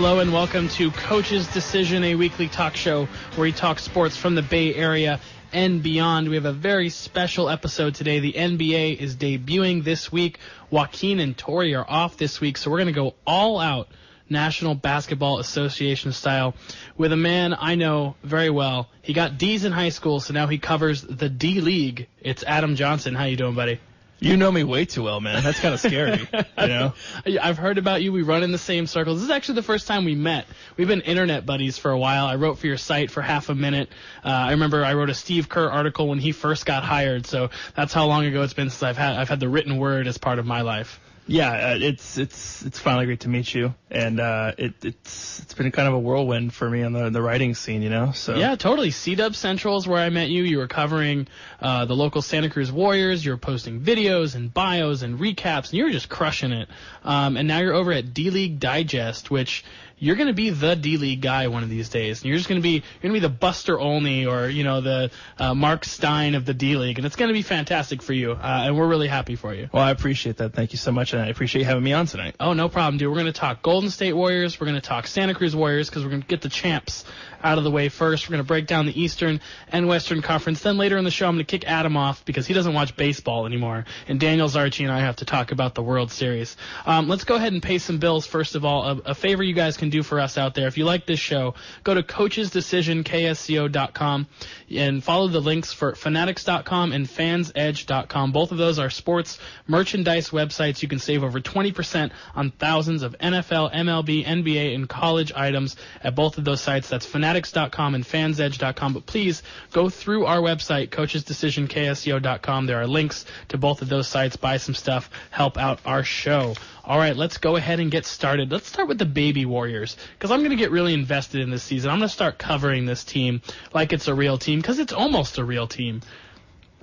Hello and welcome to Coach's Decision, a weekly talk show where we talk sports from the Bay Area and beyond. We have a very special episode today. The NBA is debuting this week. Joaquin and Tory are off this week, so we're going to go all out National Basketball Association style with a man I know very well. He got D's in high school, so now he covers the D League. It's Adam Johnson. How you doing, buddy? You know me way too well, man. That's kind of scary, you know? I've heard about you. We run in the same circles. This is actually the first time we met. We've been internet buddies for a while. I wrote for your site for half a minute. I remember I wrote a Steve Kerr article when he first got hired, so that's how long ago it's been since I've had the written word as part of my life. Yeah, it's finally great to meet you, and it's been kind of a whirlwind for me on the writing scene, you know. So yeah, totally. C-Dub Central is where I met you. You were covering the local Santa Cruz Warriors. You were posting videos and bios and recaps, and you were just crushing it. And now you're over at D League Digest, which you're going to be the D-League guy one of these days. And you're going to be the Buster Olney or, you know, the Mark Stein of the D-League. And it's going to be fantastic for you. And we're really happy for you. Well, I appreciate that. Thank you so much. And I appreciate you having me on tonight. Oh, no problem, dude. We're going to talk Golden State Warriors. We're going to talk Santa Cruz Warriors because we're going to get the champs out of the way first. We're going to break down the Eastern and Western Conference. Then later in the show, I'm going to kick Adam off because he doesn't watch baseball anymore. And Daniel Zarchi and I have to talk about the World Series. Let's go ahead and pay some bills. First of all, a favor you guys can do for us out there. If you like this show, go to coachesdecision.ksco.com and follow the links for fanatics.com and fansedge.com. Both of those are sports merchandise websites. You can save over 20% on thousands of NFL, MLB, NBA, and college items at both of those sites. That's fanatics.com and fansedge.com. But please go through our website, coachesdecision.ksco.com. There are links to both of those sites. Buy some stuff, help out our show. All right, let's go ahead and get started. Let's start with the Baby Warriors because I'm going to get really invested in this season. I'm going to start covering this team like it's a real team because it's almost a real team.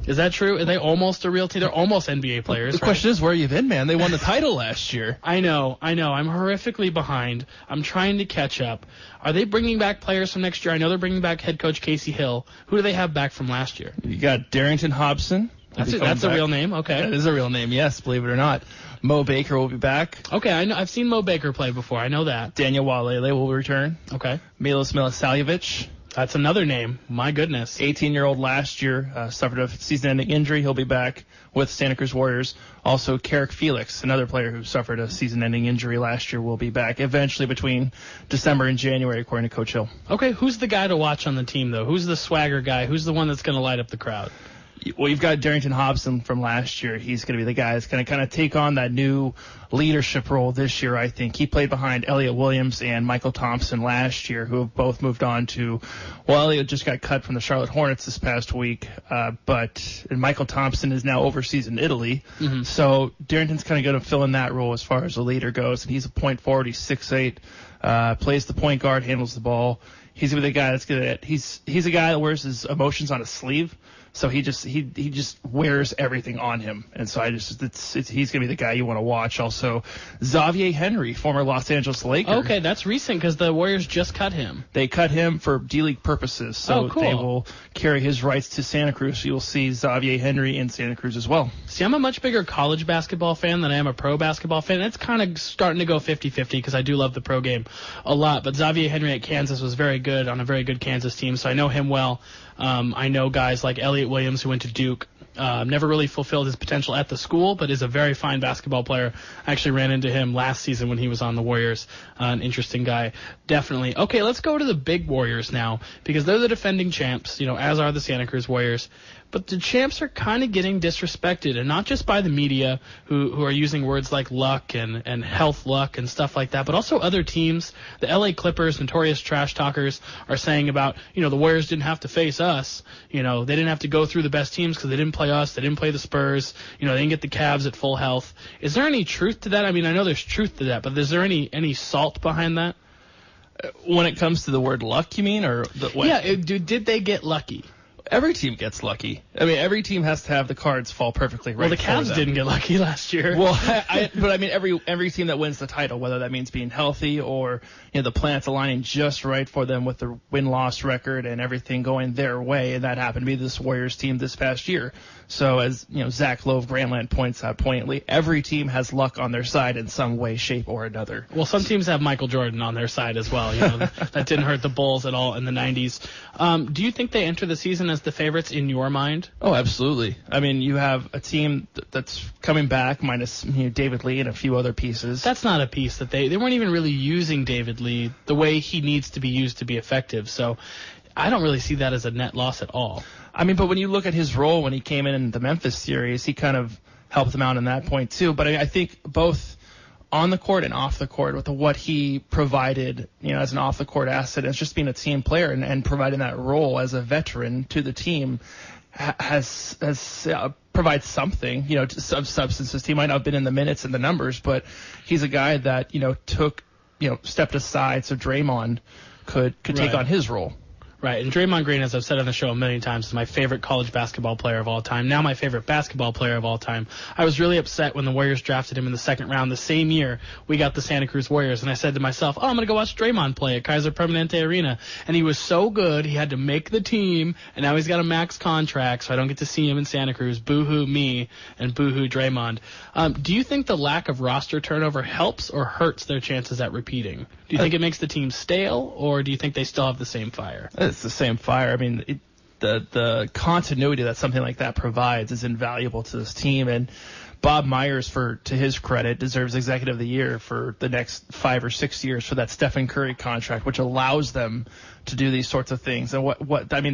Is that true? Are they almost a real team? They're almost NBA players. The question is, where you been, man? They won the title last year. I know. I'm horrifically behind. I'm trying to catch up. Are they bringing back players from next year? I know they're bringing back head coach Casey Hill. Who do they have back from last year? You got Darrington Hobson. That's a real name? Okay. That is a real name, yes, believe it or not. Mo Baker will be back. Okay, I know. I've seen Mo Baker play before. I know that. Daniel Walele will return. Okay. Milos Milosavljevic. That's another name. My goodness. 18-year-old last year, suffered a season-ending injury. He'll be back with Santa Cruz Warriors. Also, Carrick Felix, another player who suffered a season-ending injury last year, will be back eventually between December and January, according to Coach Hill. Okay, who's the guy to watch on the team, though? Who's the swagger guy? Who's the one that's going to light up the crowd? Well, you've got Darrington Hobson from last year. He's going to be the guy that's going to kind of take on that new leadership role this year, I think. He played behind Elliot Williams and Michael Thompson last year, who have both moved on to, well, Elliot just got cut from the Charlotte Hornets this past week, but Michael Thompson is now overseas in Italy. Mm-hmm. So Darrington's kind of going to fill in that role as far as the leader goes. And he's a point forward. He's 6'8", plays the point guard, handles the ball. He's going to be the guy that's going to, he's a guy that wears his emotions on his sleeve. So he just wears everything on him, and so he's gonna be the guy you want to watch. Also, Xavier Henry, former Los Angeles Laker. Okay, that's recent because the Warriors just cut him. They cut him for D-League purposes, so cool. They will carry his rights to Santa Cruz. So you'll see Xavier Henry in Santa Cruz as well. See, I'm a much bigger college basketball fan than I am a pro basketball fan. It's kind of starting to go 50-50 because I do love the pro game a lot. But Xavier Henry at Kansas was very good on a very good Kansas team, so I know him well. I know guys like Elliot Williams who went to Duke. Never really fulfilled his potential at the school, but is a very fine basketball player. I actually ran into him last season when he was on the Warriors. An interesting guy, definitely. Okay, let's go to the big Warriors now because they're the defending champs, as are the Santa Cruz Warriors. But the champs are kind of getting disrespected, and not just by the media who are using words like luck and health luck and stuff like that, but also other teams. The LA Clippers, notorious trash talkers, are saying about, the Warriors didn't have to face us. They didn't have to go through the best teams because they didn't play us. They didn't play the Spurs. They didn't get the Cavs at full health. Is there any truth to that? I mean, I know there's truth to that, but is there any salt behind that? When it comes to the word luck, you mean? Or what? Yeah, did they get lucky? Every team gets lucky. I mean, every team has to have the cards fall perfectly right. Well, the Cavs didn't get lucky last year. Well, but I mean, every team that wins the title, whether that means being healthy or the planets aligning just right for them with the win-loss record and everything going their way, and that happened to be this Warriors team this past year. So as Zach Grantland points out poignantly, every team has luck on their side in some way, shape, or another. Well, some teams have Michael Jordan on their side as well. That didn't hurt the Bulls at all in the 90s. Do you think they enter the season as the favorites in your mind? Oh, absolutely. I mean, you have a team that's coming back minus David Lee and a few other pieces. That's not a piece that they weren't even really using David Lee the way he needs to be used to be effective. So I don't really see that as a net loss at all. I mean, but when you look at his role when he came in the Memphis series, he kind of helped them out in that point too. But I think both on the court and off the court with what he provided, as an off the court asset, as just being a team player and providing that role as a veteran to the team has provides something, of substance. His team might not have been in the minutes and the numbers, but he's a guy that, stepped aside so Draymond could take on his role. Right, and Draymond Green, as I've said on the show a million times, is my favorite college basketball player of all time, now my favorite basketball player of all time. I was really upset when the Warriors drafted him in the second round the same year we got the Santa Cruz Warriors, and I said to myself, I'm going to go watch Draymond play at Kaiser Permanente Arena. And he was so good, he had to make the team, and now he's got a max contract, so I don't get to see him in Santa Cruz. Boo-hoo me, and boo-hoo Draymond. Do you think the lack of roster turnover helps or hurts their chances at repeating? Do you think it makes the team stale, or do you think they still have the same fire? It's the same fire. I mean, the continuity that something like that provides is invaluable to this team. And Bob Myers, to his credit, deserves Executive of the Year for the next 5 or 6 years for that Stephen Curry contract, which allows them to do these sorts of things. And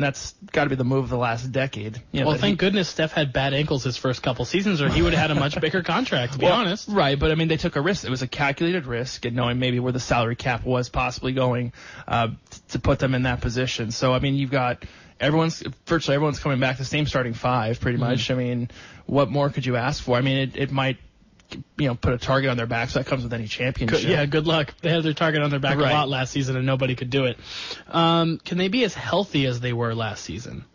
that's got to be the move of the last decade. Well, thank goodness Steph had bad ankles his first couple seasons, or he would have had a much bigger contract, to be honest. Right, but I mean, they took a risk. It was a calculated risk, and knowing maybe where the salary cap was possibly going to put them in that position. So, I mean, you've got virtually everyone's coming back, the same starting five, pretty much. I mean, what more could you ask for? I mean, it might, put a target on their back, so that comes with any championship. Yeah, good luck. They had their target on their back a lot last season, and nobody could do it. Can they be as healthy as they were last season?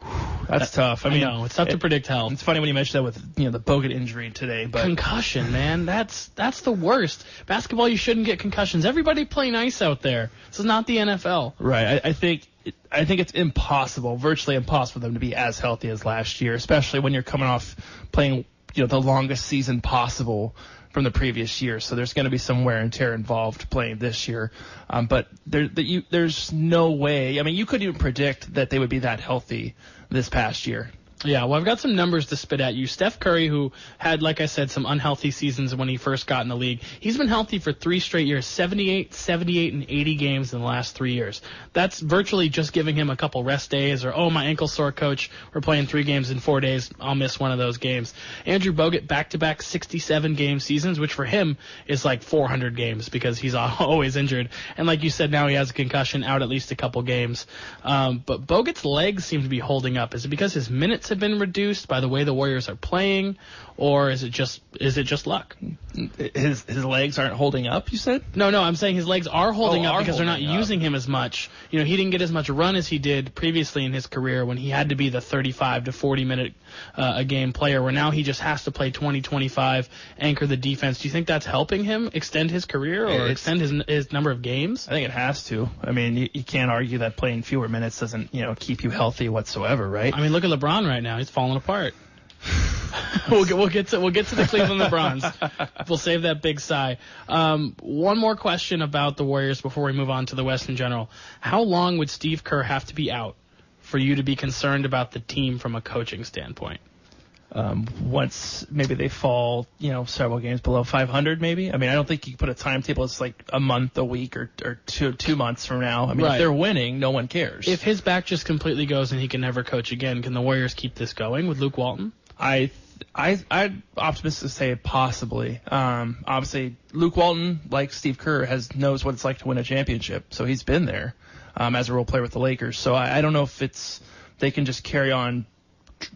That's tough. I mean, it's tough to predict health. It's funny when you mention that with the Bogut injury today, but concussion, man, that's the worst. Basketball, you shouldn't get concussions. Everybody play nice out there. This is not the NFL. Right. I think it's impossible, virtually impossible, for them to be as healthy as last year, especially when you're coming off playing the longest season possible from the previous year. So there's going to be some wear and tear involved playing this year. But there's no way. I mean, you couldn't even predict that they would be that healthy this past year. Yeah, well, I've got some numbers to spit at you. Steph Curry, who had, like I said, some unhealthy seasons when he first got in the league, he's been healthy for 3 straight years, 78, 78, and 80 games in the last 3 years. That's virtually just giving him a couple rest days, or, my ankle's sore, coach, we're playing 3 games in 4 days, I'll miss one of those games. Andrew Bogut, back-to-back 67-game seasons, which for him is like 400 games because he's always injured. And like you said, now he has a concussion, out at least a couple games. But Bogut's legs seem to be holding up. Is it because his minutes have been reduced by the way the Warriors are playing, or is it just luck? His legs aren't holding up, you said? No, I'm saying his legs are holding up because they're not using him as much. He didn't get as much run as he did previously in his career when he had to be the 35 to 40 minute a game player, where now he just has to play 20, 25, anchor the defense. Do you think that's helping him extend his career or extend his number of games? I think it has to. I mean, you can't argue that playing fewer minutes doesn't, keep you healthy whatsoever, right? I mean, look at LeBron right now. He's falling apart. We'll get to the Cleveland LeBrons. We'll save that big sigh. One more question about the Warriors before we move on to the West in general. How long would Steve Kerr have to be out for you to be concerned about the team from a coaching standpoint? Once maybe they fall, several games below 500, maybe. I mean, I don't think you can put a timetable. It's like a month, a week, or 2 months from now. I mean, if they're winning, no one cares. If his back just completely goes and he can never coach again, can the Warriors keep this going with Luke Walton? I'd optimistic to say possibly. Obviously, Luke Walton, like Steve Kerr, knows what it's like to win a championship, so he's been there as a role player with the Lakers. So I don't know if they can just carry on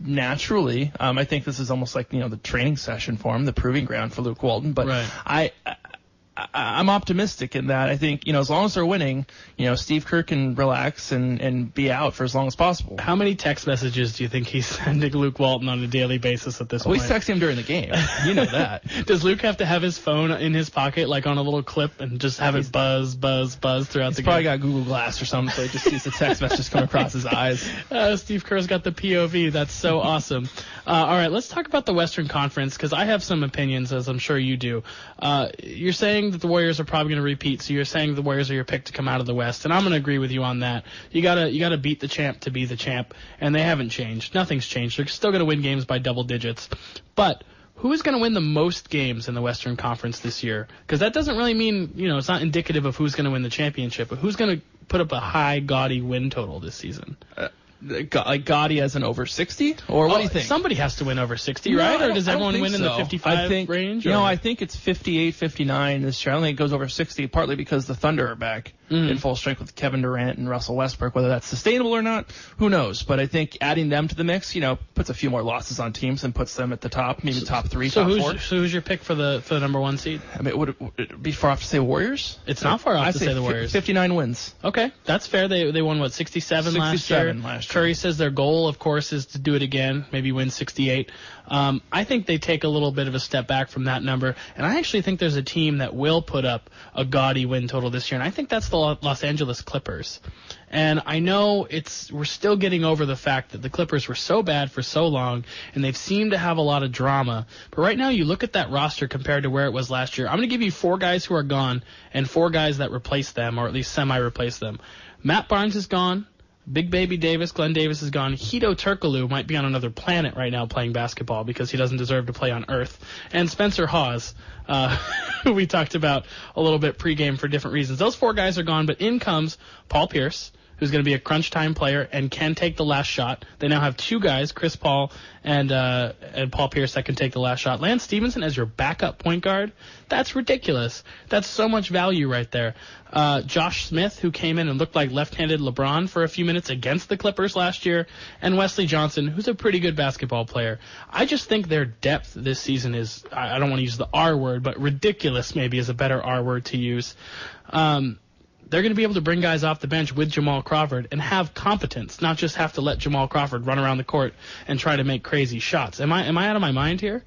naturally. I think this is almost like the training session for him, the proving ground for Luke Walton. But I I'm optimistic in that. I think, as long as they're winning, Steve Kerr can relax and be out for as long as possible. How many text messages do you think he's sending Luke Walton on a daily basis at this point? He's texting him during the game. You know that. Does Luke have to have his phone in his pocket, like on a little clip, and just have it buzz, buzz, buzz throughout the game? He's probably got Google Glass or something, so he just sees the text messages come across his eyes. Steve Kerr's got the POV. That's so awesome. All right, let's talk about the Western Conference, because I have some opinions, as I'm sure you do. You're saying that the Warriors are probably going to repeat, so you're saying the Warriors are your pick to come out of the West, and I'm going to agree with you on that. You gotta beat the champ to be the champ, and they haven't changed. Nothing's changed. They're still going to win games by double digits. But who is going to win the most games in the Western Conference this year? Because that doesn't really mean, it's not indicative of who's going to win the championship, but who's going to put up a high, gaudy win total this season? Like gaudy as an over 60? Or what do you think? Somebody has to win over 60, right? Or does everyone win in the 55 range? I think it's 58, 59 this year. I don't think it goes over 60, partly because the Thunder are back in full strength with Kevin Durant and Russell Westbrook. Whether that's sustainable or not, who knows? But I think adding them to the mix, puts a few more losses on teams and puts them at the top, maybe top 3, top 4. So who's your pick for the number 1 seed? I mean, would it be far off to say Warriors? It's not far off to say the Warriors. 59 wins. Okay, that's fair. They won, 67 last year? Curry says their goal, of course, is to do it again, maybe win 68. I think they take a little bit of a step back from that number, and I actually think there's a team that will put up a gaudy win total this year, and I think that's the Los Angeles Clippers. And I know we're still getting over the fact that the Clippers were so bad for so long, and they've seemed to have a lot of drama. But right now, you look at that roster compared to where it was last year. I'm going to give you 4 guys who are gone and 4 guys that replace them, or at least semi-replace them. Matt Barnes is gone. Big Baby Davis, Glenn Davis is gone. Hito Turkoglu might be on another planet right now playing basketball because he doesn't deserve to play on Earth. And Spencer Hawes, who we talked about a little bit pregame for different reasons. Those 4 guys are gone, but in comes Paul Pierce, who's going to be a crunch time player and can take the last shot. They now have 2 guys, Chris Paul and Paul Pierce, that can take the last shot. Lance Stevenson as your backup point guard, that's ridiculous. That's so much value right there. Josh Smith, who came in and looked like left-handed LeBron for a few minutes against the Clippers last year, and Wesley Johnson, who's a pretty good basketball player. I just think their depth this season is, I don't want to use the R word, but ridiculous maybe is a better R word to use. They're going to be able to bring guys off the bench with Jamal Crawford and have competence, not just have to let Jamal Crawford run around the court and try to make crazy shots. Am I out of my mind here?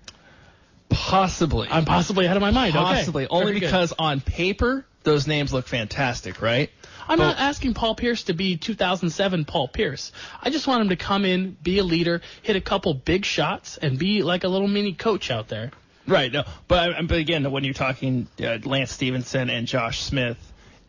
Possibly. I'm possibly out of my mind. Possibly. Okay. Only because on paper, those names look fantastic, right? I'm not asking Paul Pierce to be 2007 Paul Pierce. I just want him to come in, be a leader, hit a couple big shots, and be like a little mini coach out there. Right. No, but again, when you're talking Lance Stevenson and Josh Smith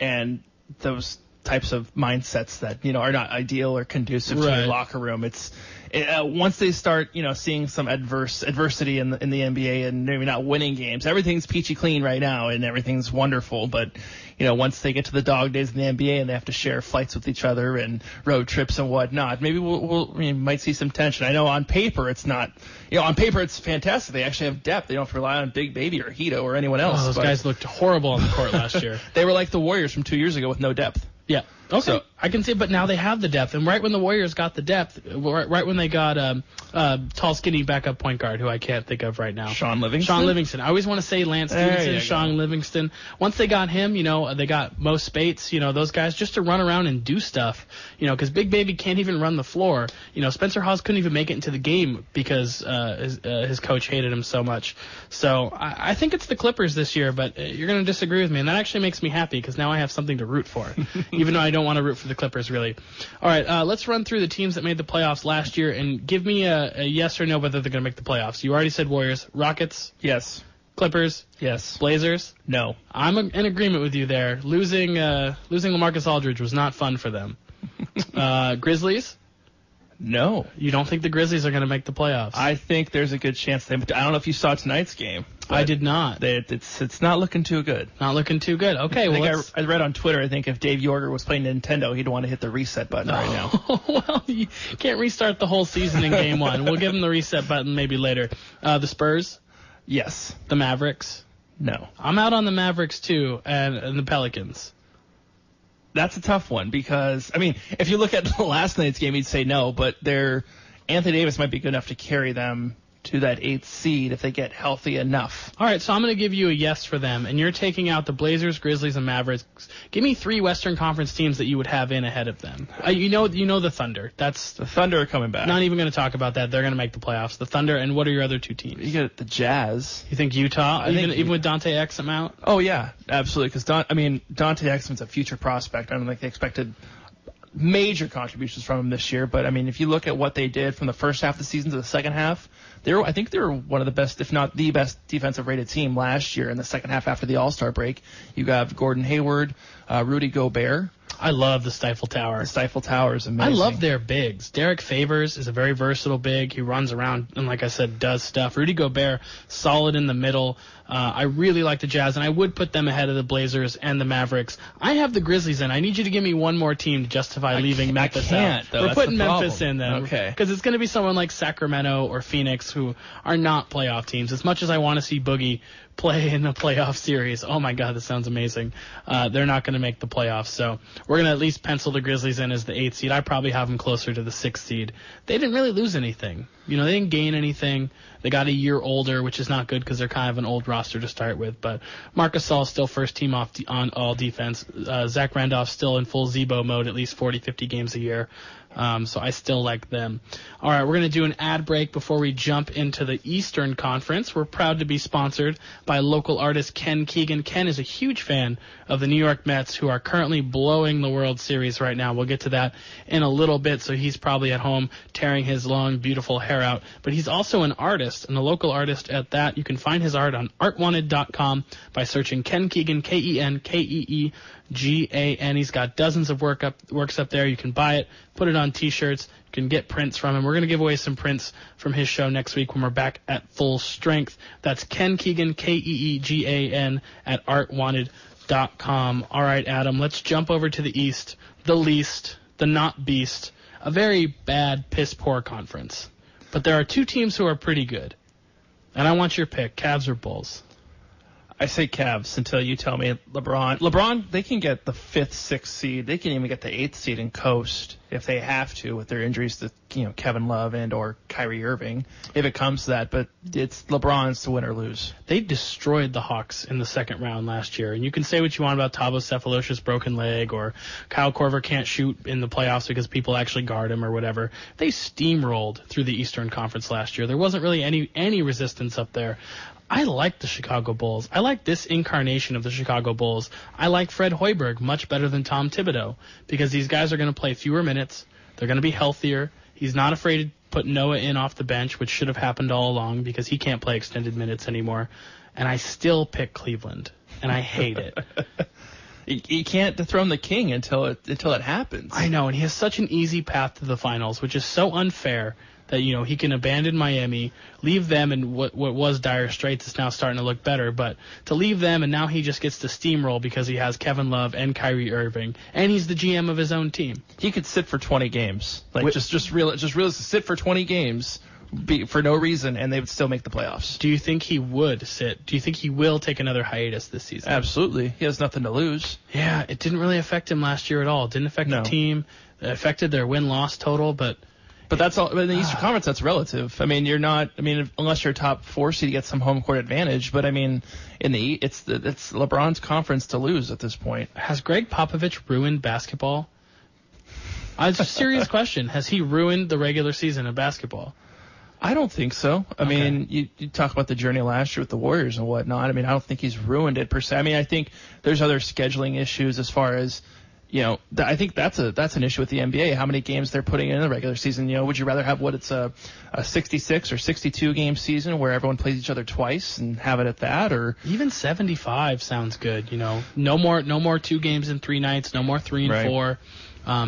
and those types of mindsets that are not ideal or conducive to your locker room, once they start seeing some adversity in the NBA and maybe not winning games, everything's peachy clean right now and everything's wonderful, but once they get to the dog days in the NBA and they have to share flights with each other and road trips and whatnot, maybe we might see some tension. I know on paper it's not, on paper it's fantastic. They actually have depth. They don't have to rely on Big Baby or Hito or anyone else. Those guys looked horrible on the court last year. They were like the Warriors from 2 years ago with no depth. Yeah. Okay. So, I can see it, but now they have the depth. And right when the Warriors got the depth, right when they got tall, skinny backup point guard, who I can't think of right now. Sean Livingston. I always want to say Lance Stevenson, Sean Livingston. Once they got him, they got Mo Spates, those guys just to run around and do stuff, because Big Baby can't even run the floor. Spencer Hawes couldn't even make it into the game because his coach hated him so much. So I think it's the Clippers this year, but you're going to disagree with me, and that actually makes me happy because now I have something to root for, even though I don't want to root for the Clippers, really. All right, let's run through the teams that made the playoffs last year and give me a yes or no whether they're going to make the playoffs. You already said Warriors. Rockets? Yes. Clippers? Yes. Blazers? No. I'm in agreement with you there. Losing LaMarcus Aldridge was not fun for them. Grizzlies? No. You don't think the Grizzlies are going to make the playoffs? I think there's a good chance. I don't know if you saw tonight's game. I did not. It's not looking too good. Not looking too good. Okay, I read on Twitter, I think if Dave Yorger was playing Nintendo, he'd want to hit the reset button right now. Well, you can't restart the whole season in game one. We'll give him the reset button maybe later. The Spurs? Yes. The Mavericks? No. I'm out on the Mavericks, too, and the Pelicans. That's a tough one because, if you look at last night's game, you'd say no, but Anthony Davis might be good enough to carry them to that 8th seed if they get healthy enough. All right, so I'm going to give you a yes for them, and you're taking out the Blazers, Grizzlies, and Mavericks. Give me 3 Western Conference teams that you would have in ahead of them. You know the Thunder. That's The Thunder are coming back. not even going to talk about that. They're going to make the playoffs. The Thunder, and what are your other 2 teams? You get the Jazz. You think Utah, even with Dante Exum out? Oh, yeah, absolutely. Because, Dante Exum's a future prospect. I don't think they expected major contributions from him this year. But, I mean, if you look at what they did from the first half of the season to the second half, I think they were one of the best, if not the best, defensive rated team last year in the second half after the All-Star break. You got Gordon Hayward, Rudy Gobert. I love the Stifle Tower. The Stifle Tower is amazing. I love their bigs. Derek Favors is a very versatile big. He runs around and, like I said, does stuff. Rudy Gobert, solid in the middle. I really like the Jazz, and I would put them ahead of the Blazers and the Mavericks. I have the Grizzlies in. I need you to give me one more team to justify leaving Memphis out. Though. We're That's putting the Memphis problem. in then. Okay. Because it's going to be someone like Sacramento or Phoenix who are not playoff teams. As much as I want to see Boogie play in a playoff series, oh my God, this sounds amazing. They're not going to make the playoffs, so we're going to at least pencil the Grizzlies in as the 8th seed. I probably have them closer to the 6th seed. They didn't really lose anything. They didn't gain anything. They got a year older, which is not good because they're kind of an old roster to start with. But Marc Gasol's still first team on all defense. Zach Randolph's still in full Zebo mode, at least 40, 50 games a year. So I still like them. All right, we're going to do an ad break before we jump into the Eastern Conference. We're proud to be sponsored by local artist Ken Keegan. Ken is a huge fan of the New York Mets, who are currently blowing the World Series right now. We'll get to that in a little bit, so he's probably at home tearing his long, beautiful hair out. But he's also an artist, and a local artist at that. You can find his art on artwanted.com by searching Ken Keegan, Kenkeegan. He's got dozens of works up there. You can buy it, put it on T-shirts. You can get prints from him. We're going to give away some prints from his show next week when we're back at full strength. That's Ken Keegan, Keegan, at artwanted.com. All right, Adam, let's jump over to the East, the least, the not beast, a very bad, piss-poor conference. But there are 2 teams who are pretty good. And I want your pick, Cavs or Bulls. I say Cavs until you tell me LeBron. LeBron, they can get the 5th, 6th seed. They can even get the 8th seed and coast if they have to with their injuries to Kevin Love and or Kyrie Irving, if it comes to that. But it's LeBron's to win or lose. They destroyed the Hawks in the second round last year. And you can say what you want about Thabo Cephalos's broken leg or Kyle Korver can't shoot in the playoffs because people actually guard him or whatever. They steamrolled through the Eastern Conference last year. There wasn't really any resistance up there. I like the Chicago Bulls. I like this incarnation of the Chicago Bulls. I like Fred Hoiberg much better than Tom Thibodeau because these guys are going to play fewer minutes. They're going to be healthier. He's not afraid to put Noah in off the bench, which should have happened all along because he can't play extended minutes anymore. And I still pick Cleveland, and I hate it. You can't dethrone the king until it happens. I know, and he has such an easy path to the finals, which is so unfair. That, he can abandon Miami, leave them in what was dire straits is now starting to look better, but to leave them and now he just gets to steamroll because he has Kevin Love and Kyrie Irving, and he's the GM of his own team. He could sit for 20 games. Just realize sit for 20 games for no reason, and they would still make the playoffs. Do you think he would sit? Do you think he will take another hiatus this season? Absolutely. He has nothing to lose. Yeah, it didn't really affect him last year at all. It didn't affect the team. It affected their win-loss total, But that's all. In the Eastern Conference, that's relative. You're not. Unless you're top 4 seed, you get some home court advantage. But in the it's LeBron's conference to lose at this point. Has Greg Popovich ruined basketball? It's a serious question. Has he ruined the regular season of basketball? I don't think so. You talk about the journey last year with the Warriors and whatnot. I don't think he's ruined it per se. I think there's other scheduling issues as far as. I think that's an issue with the NBA. How many games they're putting in the regular season? Would you rather have a 66 or 62 game season where everyone plays each other twice and have it at that, or even 75 sounds good? No more 2 games in 3 nights. No more 3 and 4.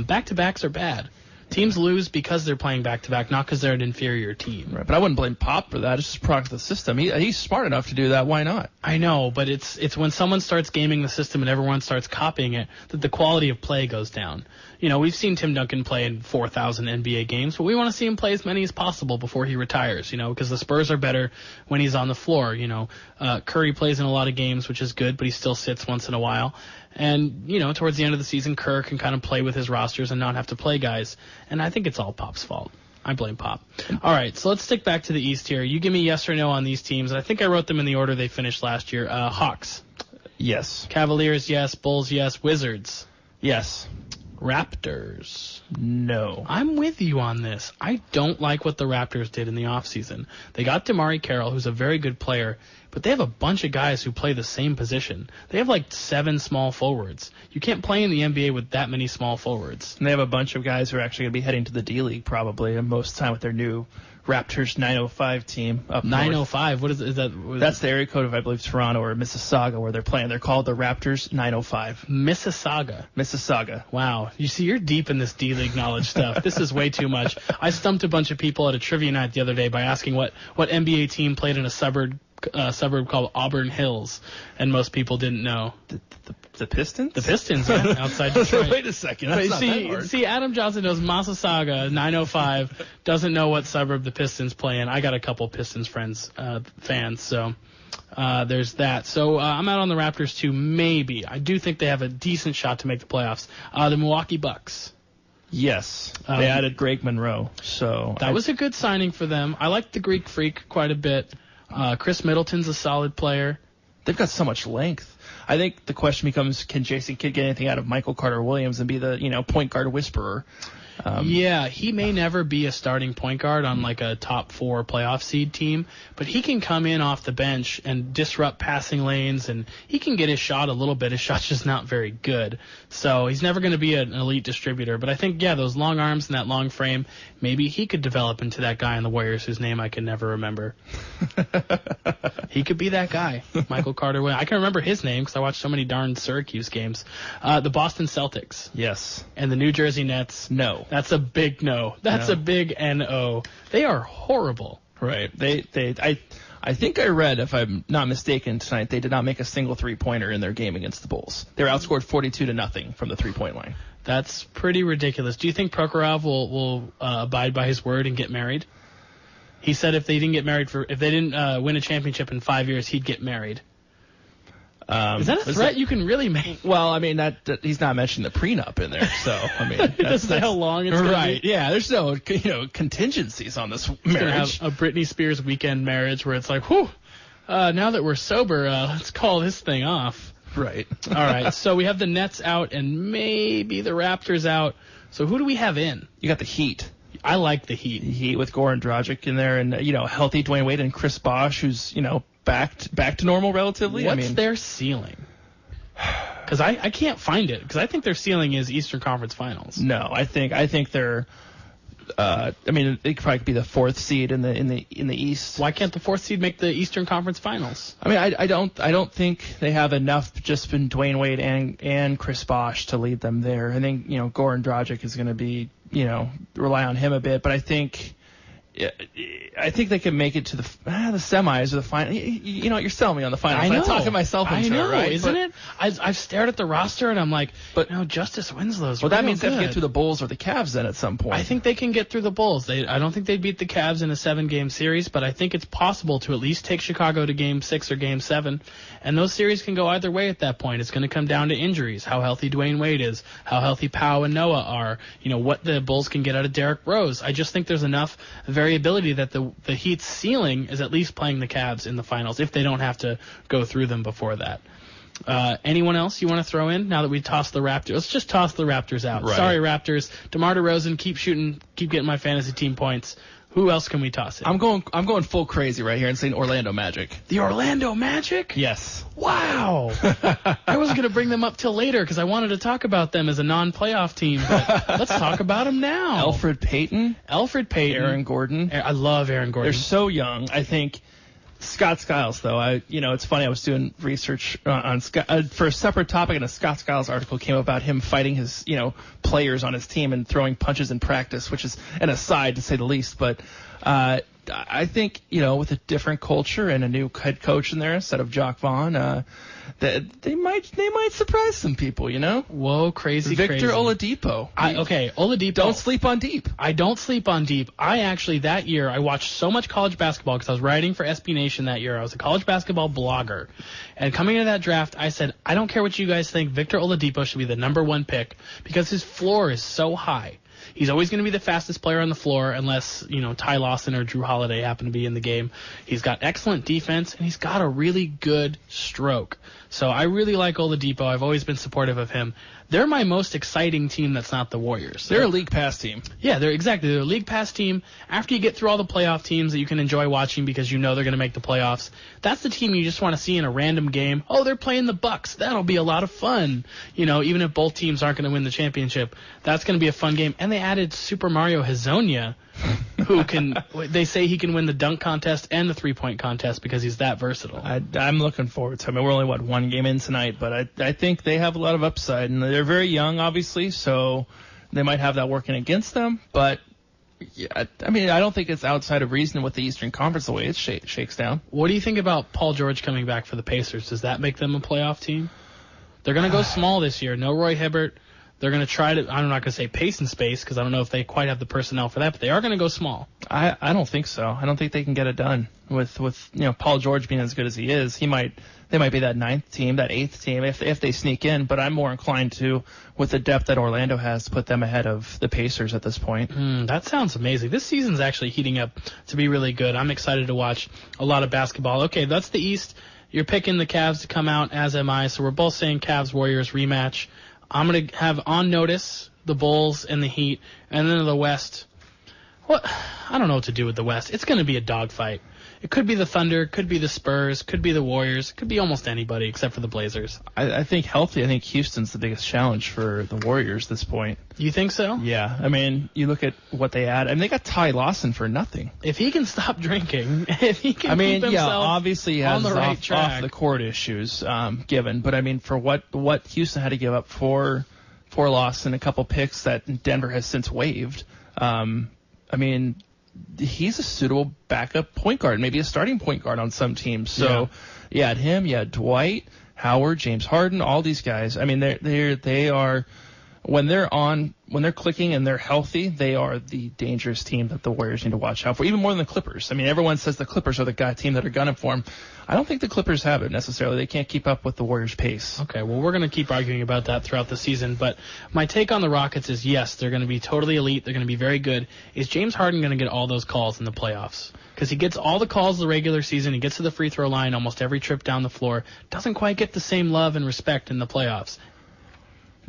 Back-to-backs are bad. Teams lose because they're playing back-to-back, not because they're an inferior team. Right, but I wouldn't blame Pop for that. It's just a product of the system. He's smart enough to do that. Why not? I know, but it's when someone starts gaming the system and everyone starts copying it that the quality of play goes down. We've seen Tim Duncan play in 4,000 NBA games, but we want to see him play as many as possible before he retires, because the Spurs are better when he's on the floor. Curry plays in a lot of games, which is good, but he still sits once in a while. And, towards the end of the season, Kerr can kind of play with his rosters and not have to play guys. And I think it's all Pop's fault. I blame Pop. All right, so let's stick back to the East here. You give me yes or no on these teams. I think I wrote them in the order they finished last year. Hawks. Yes. Cavaliers, yes. Bulls, yes. Wizards. Yes. Raptors. No. I'm with you on this. I don't like what the Raptors did in the offseason. They got DeMarre Carroll, who's a very good player, but they have a bunch of guys who play the same position. They have like 7 small forwards. You can't play in the NBA with that many small forwards. And they have a bunch of guys who are actually going to be heading to the D-League probably, and most of the time with their new Raptors 905 team up 905? What is that? That's the area code of, I believe, Toronto or Mississauga where they're playing. They're called the Raptors 905. Mississauga. Wow. You see, you're deep in this D-League knowledge stuff. This is way too much. I stumped a bunch of people at a trivia night the other day by asking what NBA team played in a suburb called Auburn Hills, and most people didn't know. The Pistons? The Pistons, yeah, outside Detroit. Wait a second. That's not that hard. See, Adam Johnson knows Mississauga 905, doesn't know what suburb the Pistons play in. I got a couple Pistons fans, so there's that. So I'm out on the Raptors too, maybe. I do think they have a decent shot to make the playoffs. The Milwaukee Bucks. Yes. They added Greg Monroe. So that was a good signing for them. I like the Greek Freak quite a bit. Chris Middleton's a solid player. They've got so much length. I think the question becomes, can Jason Kidd get anything out of Michael Carter-Williams and be the, point guard whisperer? Yeah, he may never be a starting point guard on like a top 4 playoff seed team, but he can come in off the bench and disrupt passing lanes, and he can get his shot a little bit. His shot's just not very good, so he's never going to be an elite distributor. But I think, yeah, those long arms and that long frame, maybe he could develop into that guy in the Warriors whose name I can never remember. He could be that guy, Michael Carter-Williams. I can remember his name because I watched so many darn Syracuse games. The Boston Celtics. Yes. And the New Jersey Nets. No. That's a big no. That's a big N-O. They are horrible. Right. I think I read, if I'm not mistaken tonight, they did not make a single three-pointer in their game against the Bulls. They were outscored 42-0 from the three-point line. That's pretty ridiculous. Do you think Prokhorov will abide by his word and get married? He said if they didn't win a championship in 5 years, he'd get married. Is that a threat you can really make? Well, I mean, that he's not mentioning the prenup in there, so I mean, that's how long it's going right. to be. Yeah, there's no contingencies on this marriage. Have a Britney Spears weekend marriage where it's like, whew, now that we're sober, let's call this thing off. Right. All right. So we have the Nets out and maybe the Raptors out. So who do we have in? You got the Heat. I like the Heat. Heat with Goran Dragic in there, and healthy Dwayne Wade and Chris Bosh, who's back to normal relatively. What's their ceiling? Because I can't find it. Because I think their ceiling is Eastern Conference Finals. No, I think they're. They could probably be the 4th seed in the East. Why can't the 4th seed make the Eastern Conference Finals? I mean, I don't think they have enough just in Dwayne Wade and Chris Bosh to lead them there. I think Goran Dragic is going to be rely on him a bit, but I think they can make it to the semis or the final. You're selling me on the finals. I know. I'm talking myself into it, right? Isn't it? I've stared at the roster and I'm like, Justice Winslow's that means they have to get through the Bulls or the Cavs then at some point. I think they can get through the Bulls. I don't think they'd beat the Cavs in a 7-game series, but I think it's possible to at least take Chicago to Game 6 or Game 7, and those series can go either way at that point. It's going to come down to injuries, how healthy Dwayne Wade is, how healthy Powell and Noah are, what the Bulls can get out of Derrick Rose. I just think there's enough variability that the Heat's ceiling is at least playing the Cavs in the finals if they don't have to go through them before that. Anyone else you want to throw in now that we tossed the Raptors? Let's just toss the Raptors out. Right. Sorry, Raptors. DeMar DeRozan, keep getting my fantasy team points. Who else can we toss in? I'm going full crazy right here and saying Orlando Magic. The Orlando Magic? Yes. Wow. I wasn't going to bring them up till later because I wanted to talk about them as a non-playoff team, but let's talk about them now. Alfred Payton. Aaron Gordon. I love Aaron Gordon. They're so young. I think Scott Skiles, though, it's funny. I was doing research on Scott for a separate topic, and a Scott Skiles article came about him fighting his, players on his team and throwing punches in practice, which is an aside to say the least. But I think, with a different culture and a new head coach in there instead of Jock Vaughn, that they might surprise some people, Whoa, crazy. Victor Oladipo. Oladipo. Don't sleep on Deep. I don't sleep on Deep. I actually, that year, I watched so much college basketball because I was writing for SB Nation that year. I was a college basketball blogger. And coming into that draft, I said, I don't care what you guys think. Victor Oladipo should be the #1 pick because his floor is so high. He's always going to be the fastest player on the floor unless, Ty Lawson or Drew Holiday happen to be in the game. He's got excellent defense, and he's got a really good stroke. So I really like Oladipo. I've always been supportive of him. They're my most exciting team that's not the Warriors. They're a league pass team. Yeah, they're a league pass team. After you get through all the playoff teams that you can enjoy watching because they're going to make the playoffs, that's the team you just want to see in a random game. Oh, they're playing the Bucks. That'll be a lot of fun. Even if both teams aren't going to win the championship, that's going to be a fun game. And they added Super Mario Hezonja, who they say he can win the dunk contest and the three-point contest because he's that versatile. I'm looking forward to it. I mean, we're only, one game in tonight, but I think they have a lot of upside. And they're very young, obviously, so they might have that working against them. But, yeah, I mean, I don't think it's outside of reason with the Eastern Conference the way it shakes down. What do you think about Paul George coming back for the Pacers? Does that make them a playoff team? They're going to go small this year. No Roy Hibbert. They're going to try to, I'm not going to say pace and space because I don't know if they quite have the personnel for that, but they are going to go small. I don't think so. I don't think they can get it done with Paul George being as good as he is. They might be that 9th team, that 8th team if they sneak in, but I'm more inclined to, with the depth that Orlando has, to put them ahead of the Pacers at this point. That sounds amazing. This season's actually heating up to be really good. I'm excited to watch a lot of basketball. Okay, that's the East. You're picking the Cavs to come out, as am I, so we're both saying Cavs-Warriors rematch. I'm going to have on notice the Bulls and the Heat, and then the West. I don't know what to do with the West. It's going to be a dogfight. It could be the Thunder, could be the Spurs, could be the Warriors, could be almost anybody except for the Blazers. I think healthy. I think Houston's the biggest challenge for the Warriors at this point. You think so? Yeah. I mean, you look at what they add. I mean, they got Ty Lawson for nothing. If he can stop drinking, if he can keep himself obviously he has on the right track. Off the court issues given. But, I mean, for what Houston had to give up for Lawson, a couple picks that Denver has since waived, I mean, he's a suitable backup point guard, maybe a starting point guard on some teams. So, you had him, you had Dwight, Howard, James Harden, all these guys. I mean, they are when they're clicking and they're healthy, they are the dangerous team that the Warriors need to watch out for, even more than the Clippers. I mean, everyone says the Clippers are the team that are gunning for them. I don't think the Clippers have it necessarily. They can't keep up with the Warriors' pace. Okay, well, we're going to keep arguing about that throughout the season, but my take on the Rockets is yes, they're going to be totally elite. They're going to be very good. Is James Harden going to get all those calls in the playoffs? Because he gets all the calls the regular season. He gets to the free throw line almost every trip down the floor. Doesn't quite get the same love and respect in the playoffs.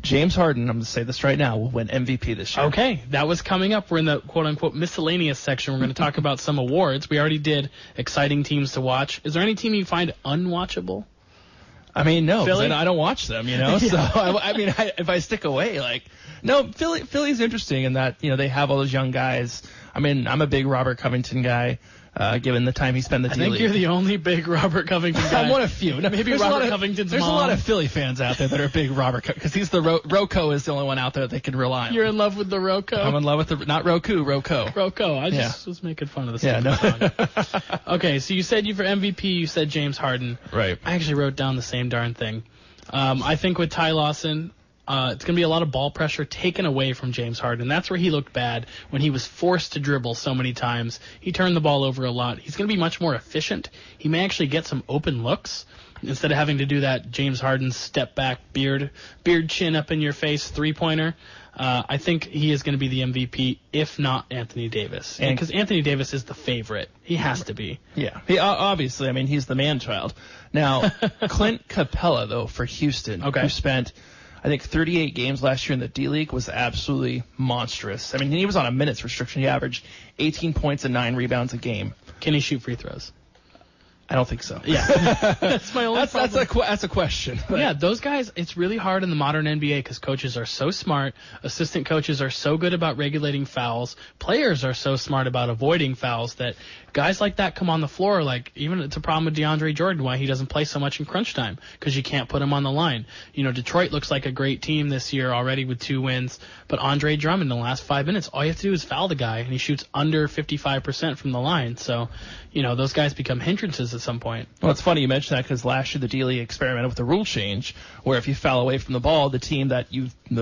James Harden, I'm going to say this right now, will win MVP this year. Okay, that was coming up. We're in the quote-unquote miscellaneous section. We're going to talk about some awards. We already did exciting teams to watch. Is there any team you find unwatchable? I mean, no, Philly? I don't watch them, Yeah. So, I mean, if I stick away, no, Philly's interesting in that, they have all those young guys. I mean, I'm a big Robert Covington guy. Given the time he spent in the D-League. I think you're the only big Robert Covington guy. I'm one of few. No, maybe Robert Covington's There's mom. a lot of Philly fans out there that are big Robert because he's the Rocco is the only one out there they can rely on. You're in love with the Rocco? I'm in love with not Roku, Rocco. Rocco. I just was making fun of the song. Okay, so you said for MVP, you said James Harden. Right. I actually wrote down the same darn thing. I think with Ty Lawson, it's going to be a lot of ball pressure taken away from James Harden. That's where he looked bad when he was forced to dribble so many times. He turned the ball over a lot. He's going to be much more efficient. He may actually get some open looks instead of having to do that James Harden step back, beard chin up in your face three-pointer. I think he is going to be the MVP, if not Anthony Davis. Because Anthony Davis is the favorite. He has to be. Yeah. Obviously, I mean, he's the man-child. Now, Clint Capella, though, for Houston, who spent, I think, 38 games last year in the D-League, was absolutely monstrous. I mean, he was on a minutes restriction. He averaged 18 points and 9 rebounds a game. Can he shoot free throws? I don't think so. Yeah. That's my only problem. That's a question. But. Yeah, those guys, it's really hard in the modern NBA because coaches are so smart. Assistant coaches are so good about regulating fouls. Players are so smart about avoiding fouls that guys like that come on the floor. Even it's a problem with DeAndre Jordan, why he doesn't play so much in crunch time, because you can't put him on the line. Detroit looks like a great team this year already with 2 wins, but Andre Drummond in the last 5 minutes, all you have to do is foul the guy, and he shoots under 55% from the line. So, those guys become hindrances at some point. Well, it's funny you mention that because last year the D-League experimented with a rule change where if you foul away from the ball, the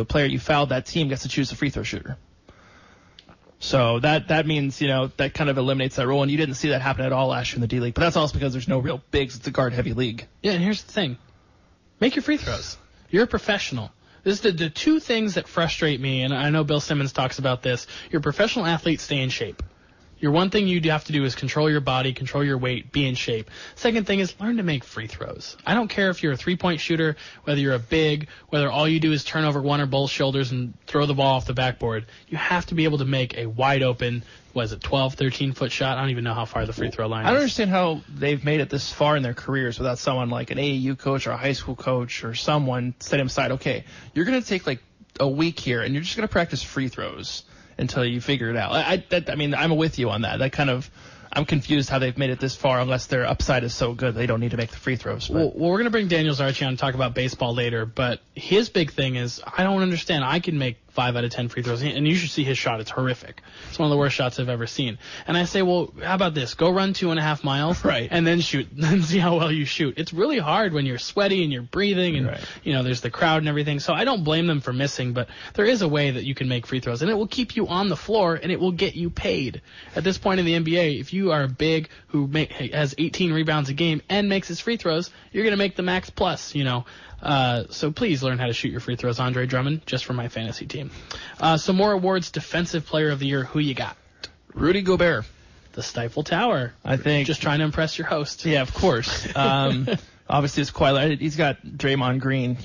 player you fouled, that team gets to choose the free throw shooter. So that means, that kind of eliminates that rule, and you didn't see that happen at all last year in the D-League. But that's also because there's no real bigs. It's a guard-heavy league. Yeah, and here's the thing. Make your free throws. You're a professional. This is the two things that frustrate me, and I know Bill Simmons talks about this. Your professional athlete, stay in shape. Your one thing you have to do is control your body, control your weight, be in shape. Second thing is learn to make free throws. I don't care if you're a three-point shooter, whether you're a big, whether all you do is turn over one or both shoulders and throw the ball off the backboard. You have to be able to make a wide-open, 12, 13-foot shot? I don't even know how far the free throw line is. I don't understand how they've made it this far in their careers without someone like an AAU coach or a high school coach or someone setting aside, okay, you're going to take like a week here and you're just going to practice free throws until you figure it out. I mean, I'm with you on that. I'm confused how they've made it this far unless their upside is so good they don't need to make the free throws. Well, we're going to bring Daniel Zarchi on to talk about baseball later, but his big thing is I don't understand. I can make 5 out of 10 free throws, and you should see his shot. It's horrific. It's one of the worst shots I've ever seen. And I say, well, how about this? Go run 2.5 miles, right, and then shoot. Then see how well you shoot. It's really hard when you're sweaty and you're breathing, and right. There's the crowd and everything. So I don't blame them for missing, but there is a way that you can make free throws, and it will keep you on the floor, and it will get you paid. At this point in the NBA, if you are big who has 18 rebounds a game and makes his free throws, you're going to make the max plus, So please learn how to shoot your free throws, Andre Drummond, just for my fantasy team. Some more awards. Defensive Player of the Year. Who you got? Rudy Gobert. The Stifle Tower. I think. Just trying to impress your host. Yeah, of course. Obviously, it's quite. He's got Draymond Green.